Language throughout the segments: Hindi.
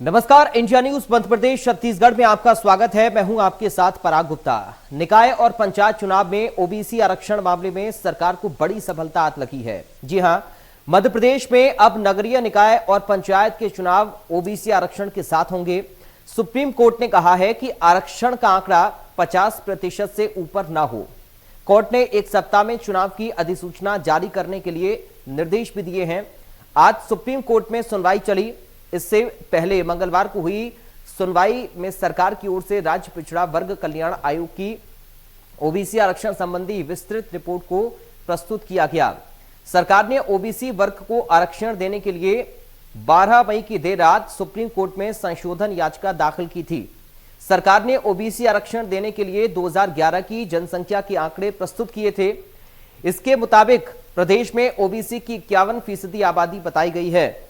नमस्कार, इंडिया न्यूज मध्य प्रदेश छत्तीसगढ़ में आपका स्वागत है। मैं हूं आपके साथ पराग गुप्ता। निकाय और पंचायत चुनाव में ओबीसी आरक्षण मामले में सरकार को बड़ी सफलता हाथ लगी है। जी हां, मध्य प्रदेश में अब नगरीय निकाय और पंचायत के चुनाव ओबीसी आरक्षण के साथ होंगे। सुप्रीम कोर्ट ने कहा है कि आरक्षण का आंकड़ा 50% से ऊपर ना हो। कोर्ट ने एक सप्ताह में चुनाव की अधिसूचना जारी करने के लिए निर्देश भी दिए हैं। आज सुप्रीम कोर्ट में सुनवाई चली। इससे पहले मंगलवार को हुई सुनवाई में सरकार की ओर से राज्य पिछड़ा वर्ग कल्याण आयोग की ओबीसी आरक्षण संबंधी विस्तृत रिपोर्ट को प्रस्तुत किया गया। सरकार ने ओबीसी वर्ग को आरक्षण देने के लिए 12 मई की देर रात सुप्रीम कोर्ट में संशोधन याचिका दाखिल की थी। सरकार ने ओबीसी आरक्षण देने के लिए 2011 की जनसंख्या के आंकड़े प्रस्तुत किए थे। इसके मुताबिक प्रदेश में ओबीसी की 51% आबादी बताई गई है।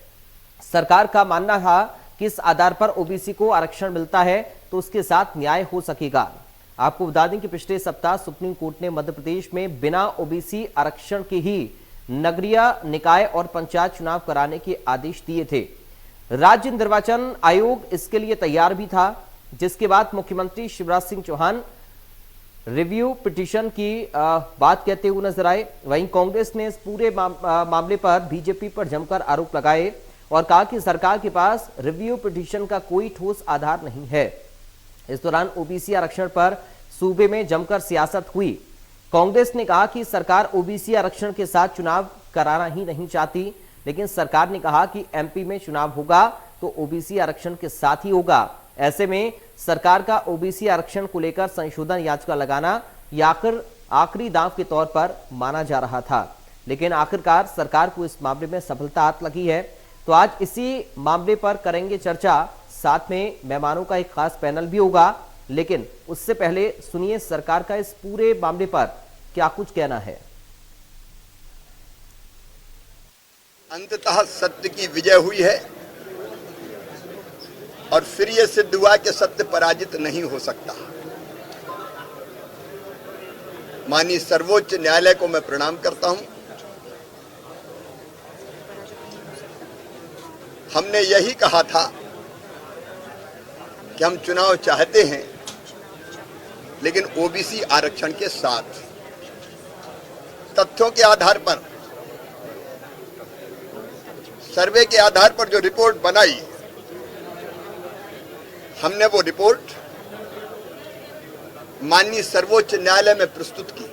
सरकार का मानना था कि इस आधार पर ओबीसी को आरक्षण मिलता है तो उसके साथ न्याय हो सकेगा। आपको बता दें कि पिछले सप्ताह सुप्रीम कोर्ट ने मध्य प्रदेश में बिना ओबीसी आरक्षण के ही नगरीय निकाय और पंचायत चुनाव कराने के आदेश दिए थे। राज्य निर्वाचन आयोग इसके लिए तैयार भी था, जिसके बाद मुख्यमंत्री शिवराज सिंह चौहान रिव्यू पिटीशन की बात कहते हुए नजर आए। वहीं कांग्रेस ने इस पूरे मामले पर बीजेपी पर जमकर आरोप लगाए और कहा कि सरकार के पास रिव्यू पिटीशन का कोई ठोस आधार नहीं है। इस दौरान ओबीसी आरक्षण पर सूबे में जमकर सियासत हुई। कांग्रेस ने कहा कि सरकार ओबीसी आरक्षण के साथ चुनाव कराना ही नहीं चाहती, लेकिन सरकार ने कहा कि एमपी में चुनाव होगा तो ओबीसी आरक्षण के साथ ही होगा। ऐसे में सरकार का ओबीसी आरक्षण को लेकर संशोधन याचिका लगाना आखिरी दांव के तौर पर माना जा रहा था, लेकिन आखिरकार सरकार को इस मामले में सफलता हाथ लगी है। तो आज इसी मामले पर करेंगे चर्चा। साथ में मेहमानों का एक खास पैनल भी होगा, लेकिन उससे पहले सुनिए सरकार का इस पूरे मामले पर क्या कुछ कहना है। अंततः सत्य की विजय हुई है और फिर यह सिद्ध हुआ कि सत्य पराजित नहीं हो सकता। माननीय सर्वोच्च न्यायालय को मैं प्रणाम करता हूं। हमने यही कहा था कि हम चुनाव चाहते हैं, लेकिन ओबीसी आरक्षण के साथ। तथ्यों के आधार पर, सर्वे के आधार पर जो रिपोर्ट बनाई, हमने वो रिपोर्ट माननीय सर्वोच्च न्यायालय में प्रस्तुत की।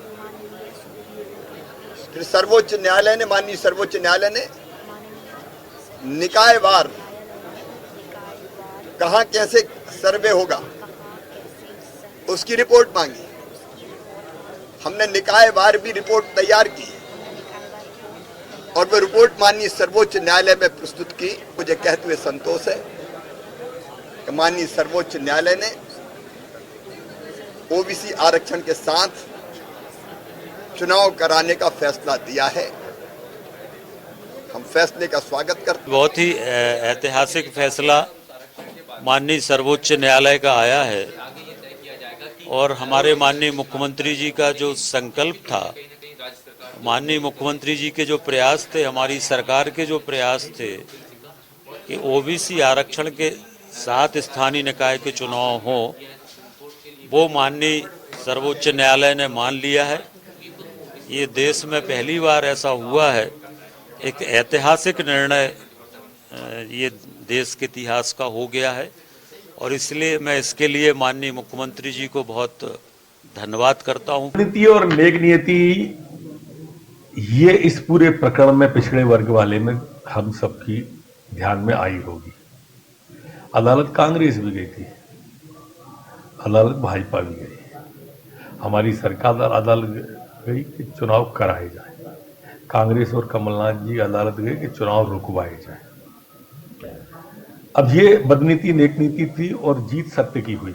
फिर माननीय सर्वोच्च न्यायालय ने निकायवार कहां कैसे सर्वे होगा उसकी रिपोर्ट मांगी। हमने निकायवार भी रिपोर्ट तैयार की और वह रिपोर्ट माननीय सर्वोच्च न्यायालय में प्रस्तुत की। मुझे कहते हुए संतोष है कि माननीय सर्वोच्च न्यायालय ने ओबीसी आरक्षण के साथ चुनाव कराने का फैसला दिया है। हम फैसले का स्वागत करते हैं। बहुत ही ऐतिहासिक फैसला माननीय सर्वोच्च न्यायालय का आया है और हमारे माननीय मुख्यमंत्री जी का जो संकल्प था, माननीय मुख्यमंत्री जी के जो प्रयास थे, हमारी सरकार के जो प्रयास थे कि ओबीसी आरक्षण के साथ स्थानीय निकाय के चुनाव हो, वो माननीय सर्वोच्च न्यायालय ने मान लिया है। ये देश में पहली बार ऐसा हुआ है। एक ऐतिहासिक निर्णय ये देश के इतिहास का हो गया है और इसलिए मैं इसके लिए माननीय मुख्यमंत्री जी को बहुत धन्यवाद करता हूं। नीति और नेक नियति ये इस पूरे प्रकरण में पिछड़े वर्ग वाले में हम सबकी ध्यान में आई होगी। अदालत कांग्रेस भी गई थी, अदालत भाजपा भी गई, हमारी सरकार अदालत गई कि चुनाव कराए जाए। कांग्रेस और कमलनाथ जी अदालत गए कि चुनाव रुकवाए जाए। अब ये बदनीति नेक नीति थी और जीत सत्य की हुई।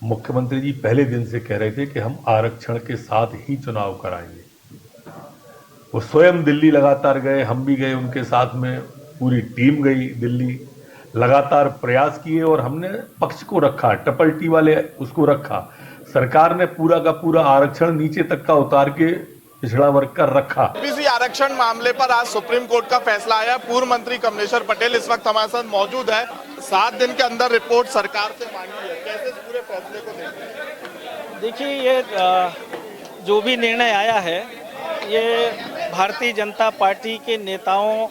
मुख्यमंत्री जी पहले दिन से कह रहे थे कि हम आरक्षण के साथ ही चुनाव कराएंगे। वो स्वयं दिल्ली लगातार गए, हम भी गए उनके साथ में, पूरी टीम गई दिल्ली, लगातार प्रयास किए और हमने पक्ष को रखा, ट्रिपल टी वाले उसको रखा। सरकार ने पूरा का पूरा आरक्षण नीचे तक का उतार के पिछड़ा वर्ग का रखा। ओबीसी आरक्षण मामले पर आज सुप्रीम कोर्ट का फैसला आया। पूर्व मंत्री कमलेश्वर पटेल इस वक्त हमारे साथ मौजूद है। 7 दिन के अंदर रिपोर्ट सरकार से मांगी है, कैसे इस पूरे फैसले को देखें? देखिए, ये जो भी निर्णय आया है, ये भारतीय जनता पार्टी के नेताओं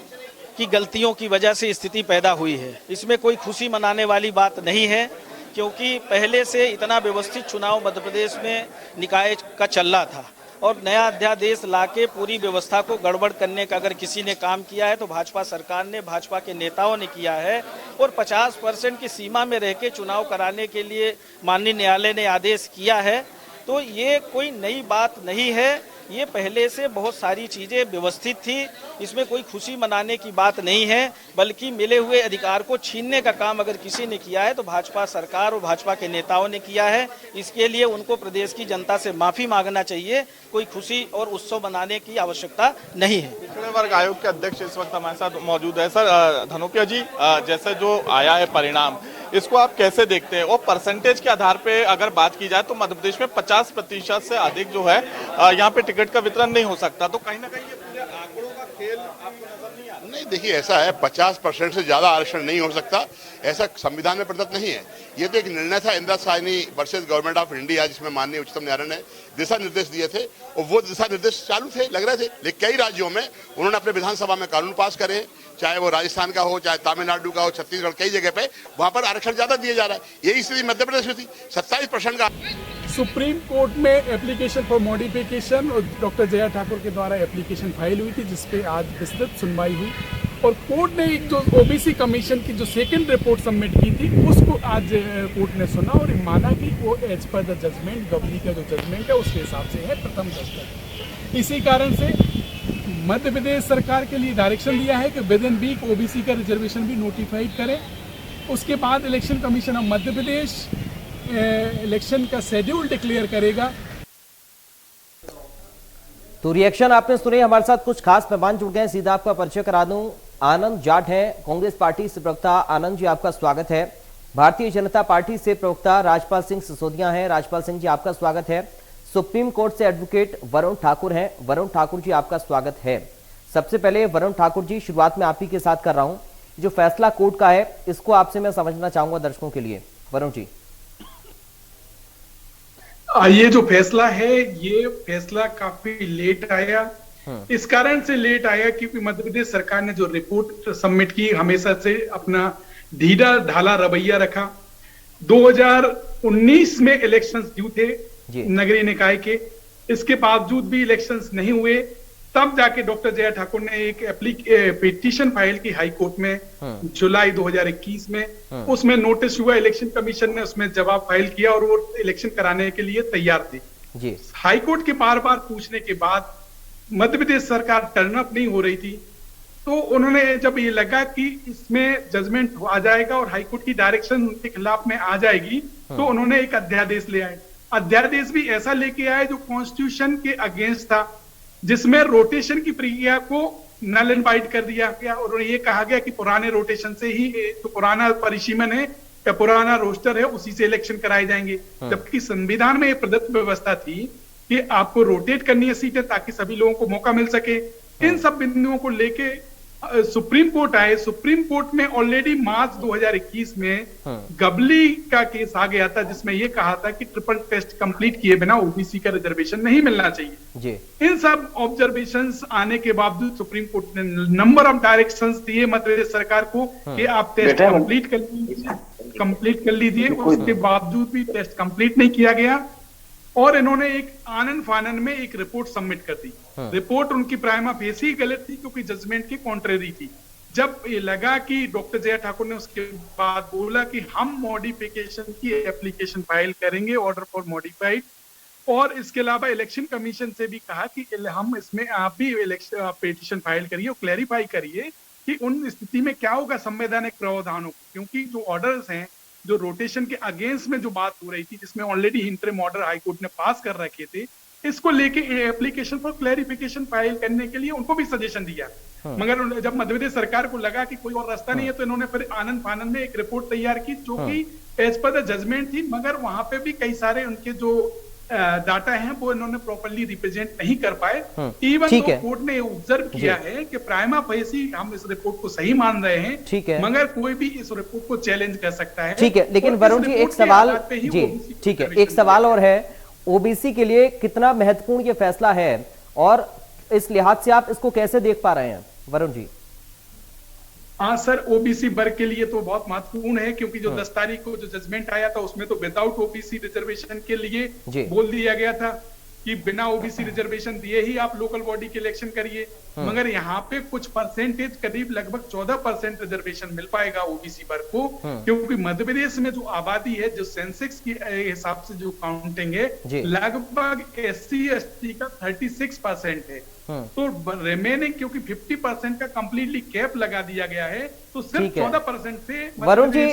की गलतियों की वजह से स्थिति पैदा हुई है। इसमें कोई खुशी मनाने वाली बात नहीं है, क्योंकि पहले से इतना व्यवस्थित चुनाव मध्य प्रदेश में निकाय का चल रहा था और नया अध्यादेश लाके पूरी व्यवस्था को गड़बड़ करने का अगर किसी ने काम किया है तो भाजपा सरकार ने, भाजपा के नेताओं ने किया है। और 50% की सीमा में रह के चुनाव कराने के लिए माननीय न्यायालय ने आदेश किया है। तो ये कोई नई बात नहीं है, ये पहले से बहुत सारी चीज़ें व्यवस्थित थी, इसमें कोई खुशी मनाने की बात नहीं है, बल्कि मिले हुए अधिकार को छीनने का काम अगर किसी ने किया है तो भाजपा सरकार और भाजपा के नेताओं ने किया है। इसके लिए उनको प्रदेश की जनता से माफ़ी मांगना चाहिए, कोई खुशी और उत्सव मनाने की आवश्यकता नहीं है। पिछड़े वर्ग आयोग के अध्यक्ष इस वक्त हमारे साथ मौजूद है। सर धनोकिया जी, जैसे जो आया है परिणाम, इसको आप कैसे देखते हैं? और परसेंटेज के आधार पे अगर बात की जाए तो मध्य प्रदेश में 50% से अधिक जो है यहाँ पे टिकट का वितरण नहीं हो सकता, तो कहीं ना कहीं ये पूरे आंकड़ों का खेल आपको नजर नहीं आता? नहीं, देखिए ऐसा है, 50% से ज्यादा आरक्षण नहीं हो सकता, ऐसा संविधान में प्रदत्त नहीं है। ये तो एक निर्णय था Indira Sahni versus government of India, जिसमें माननीय उच्चतम न्यायालय ने दिशा निर्देश दिए थे और वो दिशा निर्देश चालू थे, लग रहे थे। लेकिन कई राज्यों में उन्होंने अपने विधानसभा में कानून पास करे, चाहे वो राजस्थान का हो, चाहे तमिलनाडु का हो, छत्तीसगढ़, कई जगह पे वहां पर आरक्षण ज्यादा दिया जा रहा है। यही स्थिति मध्य प्रदेश में थी, 27% का। सुप्रीम कोर्ट में एप्लीकेशन फॉर मॉडिफिकेशन और डॉक्टर जया ठाकुर के द्वारा एप्लीकेशन फाइल हुई थी, जिसपे आज विस्तृत सुनवाई हुई और कोर्ट ने एक जो ओबीसी कमीशन की जो सेकंड रिपोर्ट सबमिट की थी उसको आज कोर्ट ने सुना और माना कि वो as per the judgement, Gawli का जो जजमेंट है उसके हिसाब से है, प्रथम दस्ता। इसी कारण से मध्य प्रदेश सरकार के लिए डायरेक्शन दिया है कि विद इन वीक ओबीसी का रिजर्वेशन भी नोटिफाइड करें। उसके बाद election commission of Madhya Pradesh election का शेड्यूल डिक्लेयर करेगा। तो रिएक्शन आपने सुने। हमारे साथ कुछ खास मेहमान जुड़ गए, सीधा आपका परिचय करा दूं। आनंद जाट हैं, कांग्रेस पार्टी से प्रवक्ता। आनंद जी, आपका स्वागत है। भारतीय जनता पार्टी से प्रवक्ता राजपाल सिंह सिसोदिया हैं। राजपाल सिंह जी, आपका स्वागत है। सुप्रीम कोर्ट से एडवोकेट वरुण ठाकुर हैं। वरुण ठाकुर जी, आपका स्वागत है। सबसे पहले वरुण ठाकुर जी, शुरुआत में आप ही के साथ कर रहा हूं। जो फैसला कोर्ट का है, इसको आपसे मैं समझना चाहूंगा दर्शकों के लिए। वरुण जी, ये जो फैसला है, ये फैसला काफी लेट आया। इस कारण से लेट आया क्योंकि मध्य प्रदेश सरकार ने जो रिपोर्ट सबमिट की, हमेशा से अपना ढीला ढाला रवैया रखा। 2019 में इलेक्शंस ड्यू थे नगरीय निकाय के, इसके बावजूद भी इलेक्शंस नहीं हुए। तब जाके डॉक्टर जया ठाकुर ने एक पिटीशन फाइल की हाई कोर्ट में जुलाई 2021 में। उसमें नोटिस हुआ, इलेक्शन कमीशन ने उसमें जवाब फाइल किया और वो इलेक्शन कराने के लिए तैयार थे। हाई कोर्ट के बार बार पूछने के बाद मध्य प्रदेश सरकार टर्न अप नहीं हो रही थी, तो उन्होंने जब ये लगा कि इसमें जजमेंट आ जाएगा और हाई कोर्ट की डायरेक्शन उनके खिलाफ में आ जाएगी, तो उन्होंने एक अध्यादेश ले आए। अध्यादेश भी ऐसा लेके आए जो कॉन्स्टिट्यूशन के अगेंस्ट था, जिसमें रोटेशन की प्रक्रिया को नल एंड वाइड कर दिया गया और ये कहा गया कि पुराने रोटेशन से ही, तो पुराना परिसीमन है या पुराना रोस्टर है, उसी से इलेक्शन कराए जाएंगे। जबकि संविधान में ये प्रदत्त व्यवस्था थी कि आपको रोटेट करनी है सीटें ताकि सभी लोगों को मौका मिल सके। इन सब बिंदुओं को लेके सुप्रीम कोर्ट आए। सुप्रीम कोर्ट में ऑलरेडी मार्च 2021 में गबली का केस आ गया था, जिसमें यह कहा था कि ट्रिपल टेस्ट कंप्लीट किए बिना ओबीसी का रिजर्वेशन नहीं मिलना चाहिए। इन सब ऑब्जर्वेशंस आने के बावजूद सुप्रीम कोर्ट ने नंबर ऑफ डायरेक्शंस दिए मध्य प्रदेश सरकार को कि आप टेस्ट कंप्लीट कर लीजिए। उसके बावजूद भी टेस्ट कंप्लीट नहीं किया गया और इन्होंने एक आनन फानन में एक रिपोर्ट सबमिट कर दी। रिपोर्ट उनकी प्राइमा फेसी गलत थी क्योंकि जजमेंट की कॉन्ट्रेरी थी। जब ये लगा कि डॉक्टर जया ठाकुर ने उसके बाद बोला कि हम मॉडिफिकेशन की एप्लीकेशन फाइल करेंगे, ऑर्डर फॉर मॉडिफाइड, और इसके अलावा इलेक्शन कमीशन से भी कहा कि हम इसमें आप भी इलेक्शन पिटीशन फाइल करिए और क्लैरिफाई करिए कि उन स्थिति में क्या होगा संवैधानिक प्रावधानों को, क्योंकि जो ऑर्डर्स हैं, जो रोटेशन के अगेंस्ट में जो बात हो रही थी, जिसमें ऑलरेडी इंटरिम ऑर्डर हाईकोर्ट ने पास कर रखे थे, इसको लेके एप्लीकेशन फॉर क्लैरिफिकेशन फाइल करने के लिए उनको भी सजेशन दिया। मगर जब मध्य प्रदेश सरकार को लगा कि कोई और रास्ता नहीं है, तो इन्होंने फिर आनंद फानंद में एक रिपोर्ट तैयार की जो कि एज पर द जजमेंट थी, मगर वहां पे भी कई सारे उनके जो डाटा है वो इन्होंने प्रॉपर्ली रिप्रेजेंट नहीं कर पाए। इवन ठीक तो है। कोर्ट ने ऑब्जर्व किया है कि प्राइमा फेसी हम इस रिपोर्ट को सही मान रहे हैं, ठीक है, मगर कोई भी इस रिपोर्ट को चैलेंज कर सकता है। ठीक है। लेकिन और इस वरुण जी, रिपोर्ट एक के सवाल आधार पे ही जी, OBC ठीक है, रिजर्वेशन एक सवाल और है, ओबीसी के लिए कितना महत्वपूर्ण ये फैसला है और इस लिहाज से आप इसको कैसे देख पा रहे हैं वरुण जी? हाँ सर, ओबीसी वर्ग के लिए तो बहुत महत्वपूर्ण है, क्योंकि जो 10 तारीख को जो जजमेंट आया था उसमें तो विदाउट ओबीसी रिजर्वेशन के लिए बोल दिया गया था कि बिना ओबीसी रिजर्वेशन दिए ही आप लोकल बॉडी के इलेक्शन करिए, मगर यहाँ पे कुछ परसेंटेज, करीब लगभग 14% रिजर्वेशन मिल पाएगा ओबीसी वर्ग को, क्योंकि मध्य प्रदेश में जो आबादी है, जो सेंसेक्स के हिसाब से जो काउंटिंग है, लगभग SC ST का 36% है। तो रिमेनिंग क्योंकि 50% का कंप्लीटली कैप लगा दिया गया है, तो सिर्फ 14% से वरुण जी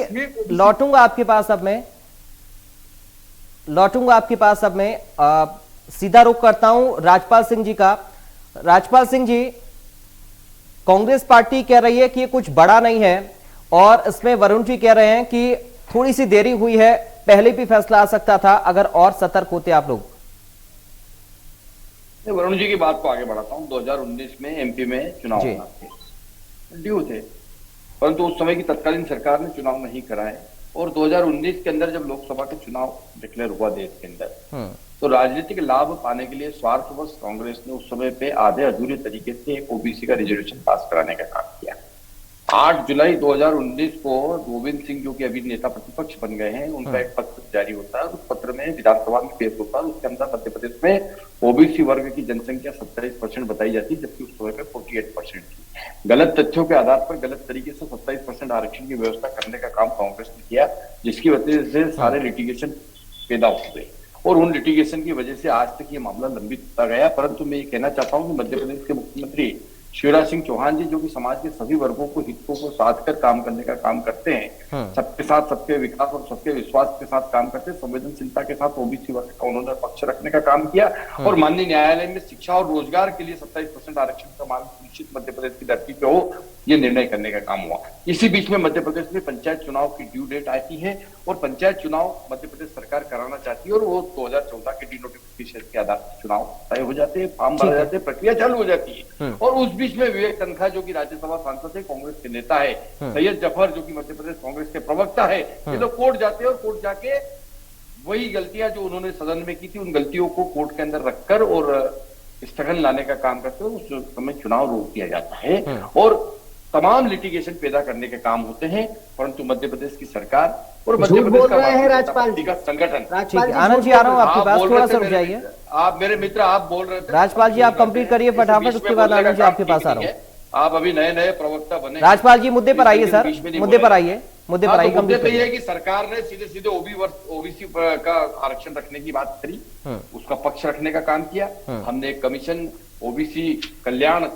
लौटूंगा आपके पास अब मैं, सीधा रुख करता हूं राजपाल सिंह जी का। राजपाल सिंह जी, कांग्रेस पार्टी कह रही है कि ये कुछ बड़ा नहीं है और इसमें वरुण जी कह रहे हैं कि थोड़ी सी देरी हुई है, पहले भी फैसला आ सकता था अगर और सतर्क होते आप लोग। वरुण जी की बात को आगे बढ़ाता हूं। 2019 में एमपी में चुनाव होना थे, ड्यू थे, परंतु उस समय की तत्कालीन सरकार ने चुनाव नहीं कराए और 2019 के अंदर जब लोकसभा के चुनाव डिक्लेयर हुआ देश के अंदर, तो राजनीतिक लाभ पाने के लिए स्वार्थवश कांग्रेस ने उस समय पे आधे अधूरे तरीके से ओबीसी का रिजर्वेशन पास कराने का काम किया। 8 जुलाई 2019 को गोविंद सिंह, जो कि अभी नेता प्रतिपक्ष बन गए हैं, उनका एक पत्र जारी होता है। उस पत्र में विधानसभा में पेश होता है। उसके अंदर मध्य प्रदेश में ओबीसी वर्ग की जनसंख्या 27% बताई जाती है, जबकि उस समय पे 48% थी। गलत तथ्यों के आधार पर गलत तरीके से 27% आरक्षण की व्यवस्था करने का काम कांग्रेस ने किया, जिसकी वजह से सारे लिटिगेशन पैदा हुए और उन लिटिगेशन की वजह से आज तक ये मामला लंबित होता गया। परंतु मैं ये कहना चाहता हूँ कि मध्य प्रदेश के मुख्यमंत्री शिवराज सिंह चौहान जी, जो कि समाज के सभी वर्गों को, हितों को साथ कर काम करने का काम करते हैं, सबके साथ, सबके विकास और सबके विश्वास के साथ काम करते हैं, संवेदनशीलता के साथ ओबीसी वर्ग का उन्होंने पक्ष रखने का काम किया और माननीय न्यायालय में शिक्षा और रोजगार के लिए 27% आरक्षण का मांग निश्चित मध्य प्रदेश की धरती पे हो, ये निर्णय करने का काम हुआ। इसी बीच में मध्य प्रदेश में पंचायत चुनाव की ड्यू डेट आती है और पंचायत चुनाव मध्य प्रदेश सरकार कराना चाहती है और वो 2014 के डिनोटिफिकेशन के आधार पर चुनाव तय हो जाते हैं, फॉर्म भरे जाते हैं, प्रक्रिया चालू हो जाती है। और उस बीच में विवेक तनखा, जो कि राज्यसभा सांसद है, कांग्रेस के नेता है, सैयद जफर, जो कि मध्य प्रदेश कांग्रेस के प्रवक्ता है, ये लोग कोर्ट जाते हैं और कोर्ट जाके वही गलतियां जो उन्होंने सदन में की थी, उन गलतियों को कोर्ट के अंदर रखकर और स्थगन लाने का काम करते हैं। उस समय चुनाव रोक दिया जाता है और तमाम लिटिगेशन पैदा करने के काम होते हैं। परंतु मध्य प्रदेश की सरकार और मध्य प्रदेश का संगठन, आनंद जी आ रहा हूँ आपके पास, थोड़ा सा रुक जाइए। आप मेरे मित्र, आप बोल रहे थे, राजपाल जी आप कंप्लीट करिए फटाफट, उसके बाद आनंद जी आपके पास आ रहा हूँ। आप अभी नए नए प्रवक्ता बने। राजपाल जी मुद्दे पर आइए सर, मुद्दे पर आइए। मुद्दे पे है कि सरकार ने सीधे सीधे ओबीसी का आरक्षण रखने की बात करी, उसका पक्ष रखने का काम किया। हमने एक कमीशन ओबीसी कल्याण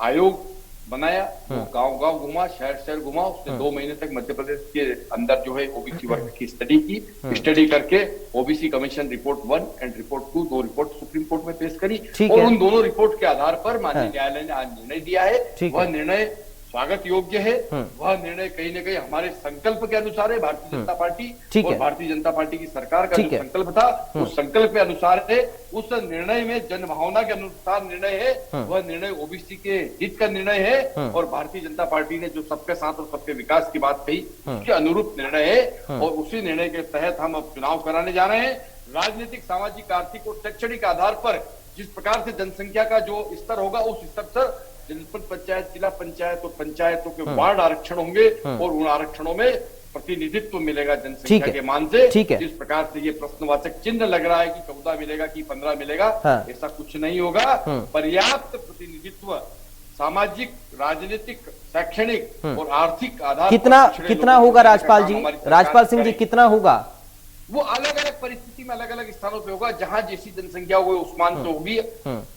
आयोग बनाया, गांव गांव घुमा, शहर शहर घुमा, उसने 2 महीने तक मध्य प्रदेश के अंदर जो है ओबीसी वर्ग की स्टडी की। स्टडी करके OBC commission report 1 and report 2, 2 report supreme court में पेश करी और उन दोनों रिपोर्ट के आधार पर माननीय न्यायालय ने आज निर्णय दिया है। वह निर्णय स्वागत योग्य है। वह निर्णय कहीं न कहीं हमारे संकल्प के अनुसार है। भारतीय जनता पार्टी और भारतीय जनता पार्टी की सरकार का जो संकल्प था, उस संकल्प के अनुसार है। उस निर्णय में जनभावना के अनुसार निर्णय है। वह निर्णय ओबीसी के हित का निर्णय है और भारतीय जनता पार्टी ने जो सबके साथ और सबके विकास की बात कही, उसके अनुरूप निर्णय है और उसी निर्णय के तहत हम अब चुनाव कराने जा रहे हैं। राजनीतिक, सामाजिक, आर्थिक और शैक्षणिक आधार पर जिस प्रकार से जनसंख्या का जो स्तर होगा, उस स्तर पर जनपद पंचायत, जिला पंचायत और पंचायतों के वार्ड आरक्षण होंगे और उन आरक्षणों में प्रतिनिधित्व मिलेगा जनसंख्या के मान से। जिस प्रकार से ये प्रश्नवाचक चिन्ह लग रहा है कि 14 मिलेगा कि 15 मिलेगा, ऐसा कुछ नहीं होगा। पर्याप्त प्रतिनिधित्व सामाजिक, राजनीतिक, शैक्षणिक और आर्थिक आधार कितना होगा राजपाल जी? राजपाल सिंह जी, कितना होगा? वो अलग अलग परिस्थिति में अलग अलग स्थानों पे होगा, जहां जैसी जनसंख्या होगी उस्मान से होगी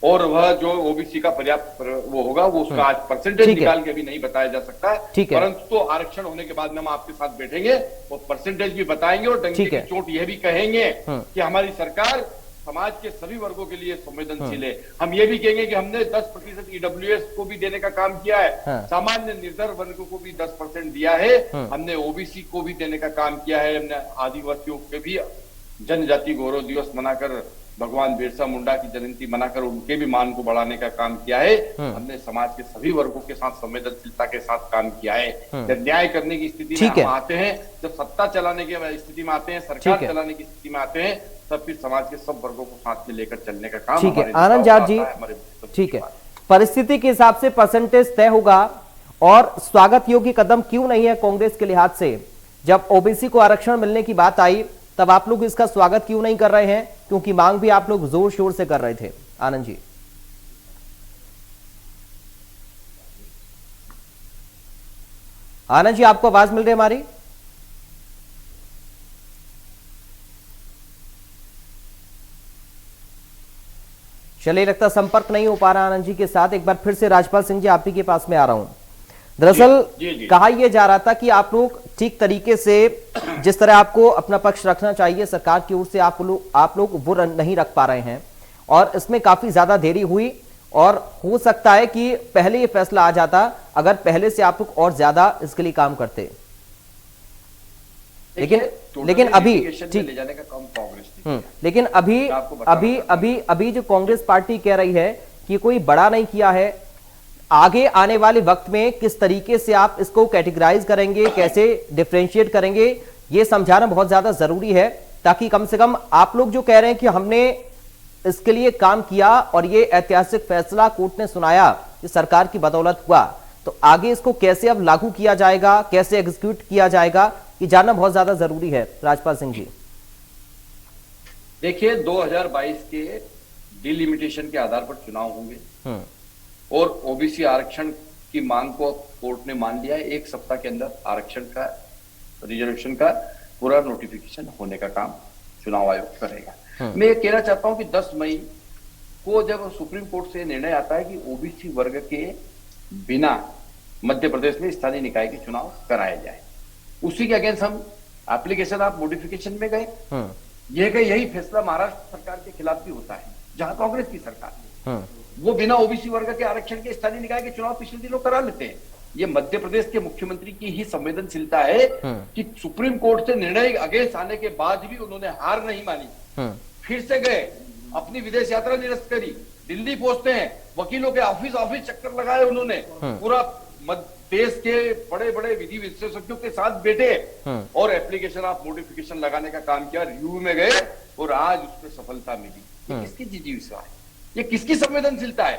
और वह जो ओबीसी का पर्याप्त वो होगा, वो उसका आज परसेंटेज निकाल के अभी नहीं बताया जा सकता है। परंतु तो आरक्षण होने के बाद में हम आपके साथ बैठेंगे, वो परसेंटेज भी बताएंगे और डंके की चोट यह भी कहेंगे कि हमारी सरकार समाज के सभी वर्गों के लिए संवेदनशील है। हम ये भी कहेंगे कि हमने 10% ईडब्ल्यूएस को भी देने का काम किया है, सामान्य निर्धर वर्ग को भी 10% दिया है, हमने ओबीसी को भी देने का काम किया है, हमने आदिवासियों के भी जनजाति गौरव दिवस मनाकर भगवान बिरसा मुंडा की जयंती मनाकर उनके भी मान को बढ़ाने का काम किया है। हमने समाज के सभी वर्गों के साथ संवेदनशीलता के साथ काम किया है। जब न्याय करने की स्थिति में हम आते हैं, जब सत्ता चलाने की स्थिति में आते हैं, सरकार चलाने की स्थिति में आते हैं, तब फिर समाज के सब वर्गों को साथ में लेकर चलने का काम ठीक है। आनंद जाट जी, ठीक है, परिस्थिति के हिसाब से परसेंटेज तय होगा और स्वागत योग्य कदम क्यों नहीं है कांग्रेस के लिहाज से? जब ओबीसी को आरक्षण मिलने की बात आई तब आप लोग इसका स्वागत क्यों नहीं कर रहे हैं, क्योंकि मांग भी आप लोग जोर शोर से कर रहे थे? आनंद जी। आनंद जी, आपको आवाज मिल रही है हमारी? चलिए, लगता संपर्क नहीं हो पा रहा आनंद जी के साथ। एक बार फिर से राजपाल सिंह जी, आप ही के पास में आ रहा हूं। दरअसल कहा यह जा रहा था कि आप लोग ठीक तरीके से जिस तरह आपको अपना पक्ष रखना चाहिए सरकार की ओर से आप लोग वो नहीं रख पा रहे हैं और इसमें काफी ज्यादा देरी हुई और हो सकता है कि पहले ये फैसला आ जाता अगर पहले से आप लोग और ज्यादा इसके लिए काम करते। लेकिन अभी ठीक, लेकिन अभी जो कांग्रेस पार्टी कह रही है कि कोई बड़ा नहीं किया है, आगे आने वाले वक्त में किस तरीके से आप इसको कैटेगराइज करेंगे, कैसे डिफरेंशिएट करेंगे, ये समझाना बहुत ज्यादा जरूरी है, ताकि कम से कम आप लोग जो कह रहे हैं कि हमने इसके लिए काम किया और ये ऐतिहासिक फैसला कोर्ट ने सुनाया, ये सरकार की बदौलत हुआ, तो आगे इसको कैसे अब लागू किया जाएगा, कैसे एग्जीक्यूट किया जाएगा, ये जानना बहुत ज्यादा जरूरी है। राजपाल सिंह जी, देखिए 2022 के डिलिमिटेशन के आधार पर चुनाव होंगे और ओबीसी आरक्षण की मांग को कोर्ट ने मान लिया है। 1 सप्ताह के अंदर आरक्षण का रिजर्वेशन का पूरा नोटिफिकेशन होने का काम चुनाव आयोग करेगा। मैं ये कहना चाहता हूं कि 10 मई को जब सुप्रीम कोर्ट से निर्णय आता है कि ओबीसी वर्ग के बिना मध्य प्रदेश में स्थानीय निकाय के चुनाव कराए जाए, उसी के अगेंस्ट हम एप्लीकेशन ऑफ मॉडिफिकेशन में गए। यही फैसला महाराष्ट्र सरकार के खिलाफ भी होता है, जहां कांग्रेस की सरकार है वो बिना ओबीसी वर्ग के आरक्षण के स्थानीय निकाय के चुनाव पिछले दिनों करा लेते हैं। ये मध्य प्रदेश के मुख्यमंत्री की ही संवेदनशीलता है कि सुप्रीम कोर्ट से निर्णय अगेंस्ट आने के बाद भी उन्होंने हार नहीं मानी, फिर से गए, अपनी विदेश यात्रा निरस्त करी, दिल्ली पहुंचते हैं, वकीलों के ऑफिस चक्कर लगाए उन्होंने, पूरा देश के बड़े बड़े विधि विशेषज्ञों के साथ बैठे और एप्लीकेशन ऑफ मॉडिफिकेशन लगाने का काम किया, रिव्यू में गए और आज उसमें सफलता मिली। ये किसकी जिजीविका है, ये किसकी संवेदनशीलता है?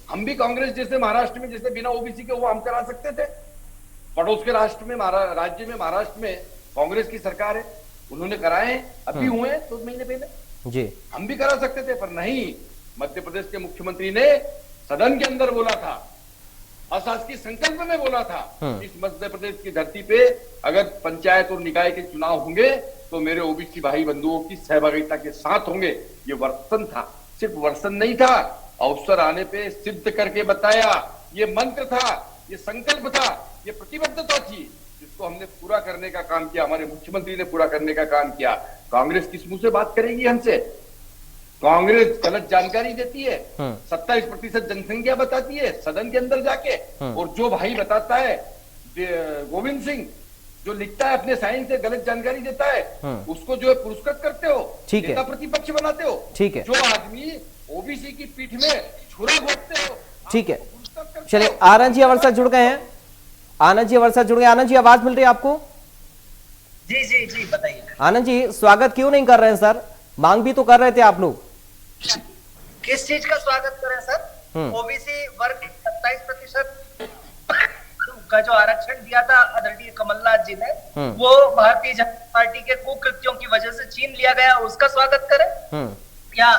हम भी कांग्रेस जैसे महाराष्ट्र में जैसे बिना ओबीसी के वो हम करा सकते थे। पड़ोस के राज्य में महाराष्ट्र में कांग्रेस की सरकार है, उन्होंने कराए, अभी हुए 2 महीने पहले जी, हम भी करा सकते थे, पर नहीं। मध्य प्रदेश के मुख्यमंत्री ने सदन के अंदर बोला था, अशासकीय संकल्प में बोला था, इस मध्य प्रदेश की धरती पे अगर पंचायत और निकाय के चुनाव होंगे तो मेरे ओबीसी भाई बंधुओं की सहभागिता के साथ होंगे। ये वर्तन था, सिर्फ वर्तन नहीं था, अवसर आने पे सिद्ध करके बताया। ये मंत्र था, ये संकल्प था, ये प्रतिबद्धता थी, जिसको हमने पूरा करने का काम किया, हमारे मुख्यमंत्री ने पूरा करने का काम किया। कांग्रेस किस मुंह से बात करेगी हमसे? कांग्रेस गलत जानकारी देती है, 27% जनसंख्या बताती है सदन के अंदर जाके, और जो भाई बताता है गोविंद सिंह जो लिखता है अपने साइन से गलत जानकारी देता है, उसको जो है पुरस्कृत करते हो, नेता प्रतिपक्ष बनाते हो। ठीक है, जो आदमी ओबीसी की पीठ में छुरा घोंपते हो। ठीक है, चलिए आनंद जी हमारे साथ जुड़ गए हैं। आनंद जी हमारे साथ जुड़ गए। आनंद जी, आवाज मिल रही है आपको? जी जी जी, बताइए। आनंद जी, स्वागत क्यों नहीं कर रहे हैं सर? मांग भी तो कर रहे थे आप लोग। किस चीज का स्वागत करें सर? ओबीसी वर्ग 27% का जो आरक्षण दिया था आदरणीय कमलनाथ जी ने, वो भारतीय जनता पार्टी के कुकृत्यों की वजह से छीन लिया गया, उसका स्वागत करें या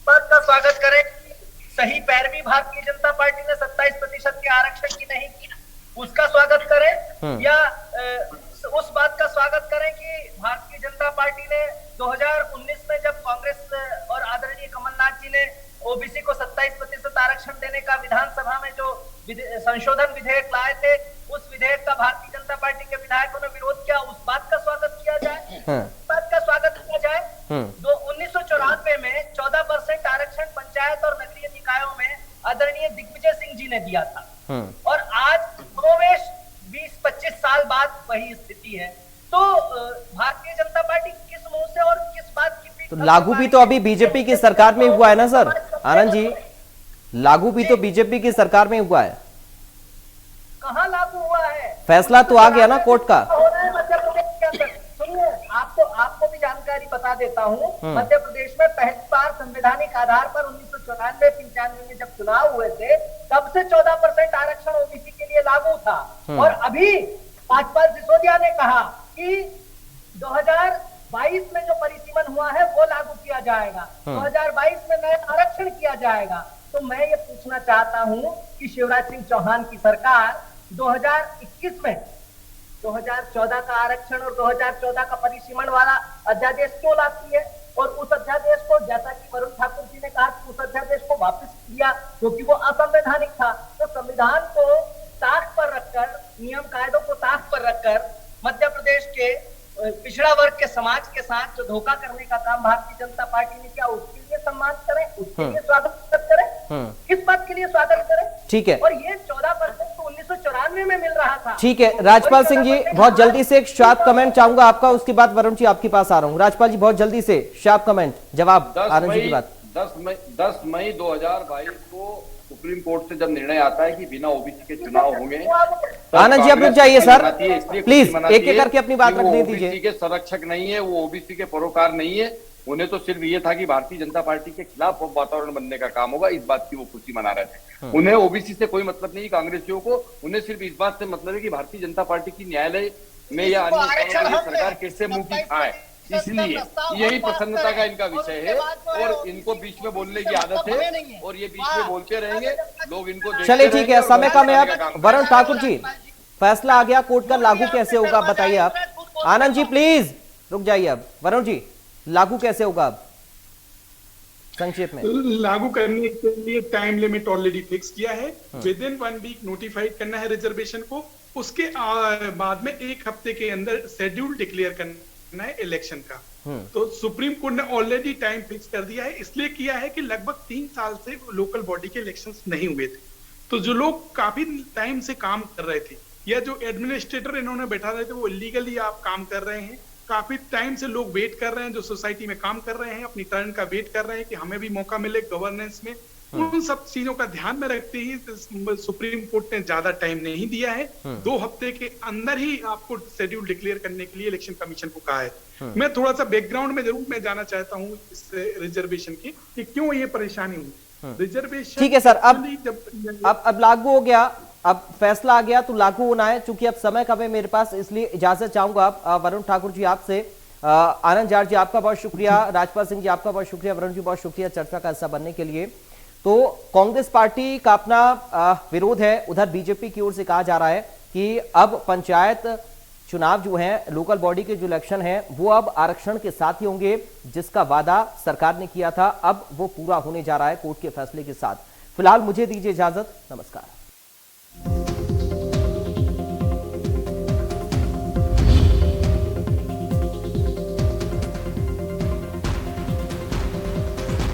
बात का स्वागत करें? सही पैरवी भारतीय जनता पार्टी ने 27% के आरक्षण की नहीं की, उसका स्वागत करें? या उस बात का स्वागत करें कि भारतीय जनता पार्टी ने 2019 में जब कांग्रेस और आदरणीय कमलनाथ जी ने ओबीसी को 27% आरक्षण देने का विधानसभा में जो संशोधन विधेयक लाए थे, उस विधेयक का भारतीय जनता पार्टी के विधायकों ने विरोध किया, उस बात का स्वागत किया जाए? उस बात का स्वागत किया जाए? 1994 में 14% आरक्षण पंचायत और नगरीय निकायों में आदरणीय दिग्विजय सिंह जी ने दिया था, और आज 20-25 साल बाद वही स्थिति है। तो भारतीय जनता पार्टी किस मुंह से और किस बात की पीठ तो लागू भी तो अभी बीजेपी की सरकार में हुआ है ना सर आनंद जी, लागू भी तो बीजेपी की सरकार में हुआ है। कहाँ लागू हुआ है? फैसला तो आ गया ना कोर्ट का। मध्य प्रदेश के अंदर सुनिए, आपको भी जानकारी बता देता हूँ। मध्य प्रदेश में पहली बार संवैधानिक आधार पर 1994-95 में जब चुनाव हुए थे, तब से 14% आरक्षण ओबीसी के लिए लागू था। और अभी राजपाल सिसोदिया ने कहा कि 2022 में जो परिसीमन हुआ है वो लागू किया जाएगा, 2022 में नया आरक्षण किया जाएगा। तो मैं ये पूछना चाहता हूं कि शिवराज सिंह चौहान की सरकार 2021 में 2014 का आरक्षण और 2014 का परिसीमन वाला अध्यादेश क्यों लाती है? और उस अध्यादेश को, जैसा कि वरुण ठाकुर जी ने कहा, उस अध्यादेश को वापस किया क्योंकि वो असंवैधानिक था। तो संविधान को ताक पर रखकर, नियम कायदों को ताक पर रखकर मध्य प्रदेश के पिछड़ा वर्ग के समाज के साथ जो धोखा करने का काम भारतीय जनता पार्टी ने किया, उसके लिए सम्मान करें, उसके लिए स्वागत करें। किस बात के लिए स्वागत करें? ठीक है। और ये 14% तो 1994 में मिल रहा था। ठीक है राजपाल सिंह जी, बहुत जल्दी से एक शार्प कमेंट चाहूंगा आपका, उसके बाद वरुण जी आपके पास आ रहा हूँ। राजपाल जी बहुत जल्दी से शार्प कमेंट, जवाब आनंद जी की बात। 10 मई 2022 को सुप्रीम कोर्ट से जब निर्णय आता है कि बिना ओबीसी के चुनाव होंगे, आनंद जी अब रुक जाइए सर, प्लीज एक एक करके अपनी बात रखने दीजिए। ओबीसी के संरक्षक नहीं है, वो ओबीसी के परोकार नहीं है। उन्हें तो सिर्फ ये था कि भारतीय जनता पार्टी के खिलाफ वातावरण बनने का काम होगा, इस बात की वो खुशी मना रहे थे। उन्हें ओबीसी से कोई मतलब नहीं, कांग्रेसियों को उन्हें सिर्फ इस बात से मतलब है कि भारतीय जनता पार्टी की न्यायालय में या अन्य सरकार कैसे मुंह की खाए, इसलिए यही प्रसन्नता का इनका विषय है। और इनको बीच में बोलने की आदत है और ये बीच में बोलते रहेंगे, लोग इनको। चलिए ठीक है, समय कम है अब। वरुण ठाकुर जी, फैसला आ गया कोर्ट का, लागू कैसे होगा बताइए आप। आनंद जी प्लीज रुक जाइए अब। वरुण जी, लागू कैसे होगा अब संक्षेप में? लागू करने के लिए टाइम लिमिट ऑलरेडी फिक्स किया है। विद इन 1 वीक नोटिफाइड करना है रिजर्वेशन को, उसके बाद में 1 हफ्ते के अंदर शेड्यूल डिक्लेयर करना है इलेक्शन का। तो सुप्रीम कोर्ट ने ऑलरेडी टाइम फिक्स कर दिया है। इसलिए किया है कि लगभग 3 साल से लोकल बॉडी के इलेक्शंस नहीं हुए थे, तो जो लोग काफी टाइम से काम कर रहे थे या जो एडमिनिस्ट्रेटर इन्होंने बैठा रहे थे वो इलीगली आप काम कर रहे हैं। काफी टाइम से लोग वेट कर रहे हैं, जो सोसाइटी में काम कर रहे हैं, अपनी टर्न का वेट कर रहे हैं कि हमें भी मौका मिले गवर्नेंस में। उन सब चीजों का ध्यान में रखते ही सुप्रीम कोर्ट ने ज्यादा टाइम नहीं दिया है। 2 हफ्ते के अंदर ही आपको शेड्यूल डिक्लेयर करने के लिए इलेक्शन कमीशन को कहा है। मैं थोड़ा सा बैकग्राउंड में जरूर मैं जाना चाहता हूँ इस रिजर्वेशन की, कि क्यों ये परेशानी हुई। रिजर्वेशन ठीक है सर, अब लागू हो गया, अब फैसला आ गया तो लागू होना है। चूंकि अब समय कम है मेरे पास, इसलिए इजाजत चाहूंगा आप वरुण ठाकुर जी आपसे। आनंद जाट जी आपका बहुत शुक्रिया, राजपाल सिंह जी आपका बहुत शुक्रिया, वरुण जी बहुत शुक्रिया चर्चा का हिस्सा बनने के लिए। तो कांग्रेस पार्टी का अपना विरोध है, उधर बीजेपी की ओर से कहा जा रहा है कि अब पंचायत चुनाव जो है, लोकल बॉडी के जो इलेक्शन है, वो अब आरक्षण के साथ ही होंगे, जिसका वादा सरकार ने किया था अब वो पूरा होने जा रहा है कोर्ट के फैसले के साथ। फिलहाल मुझे दीजिए इजाजत, नमस्कार।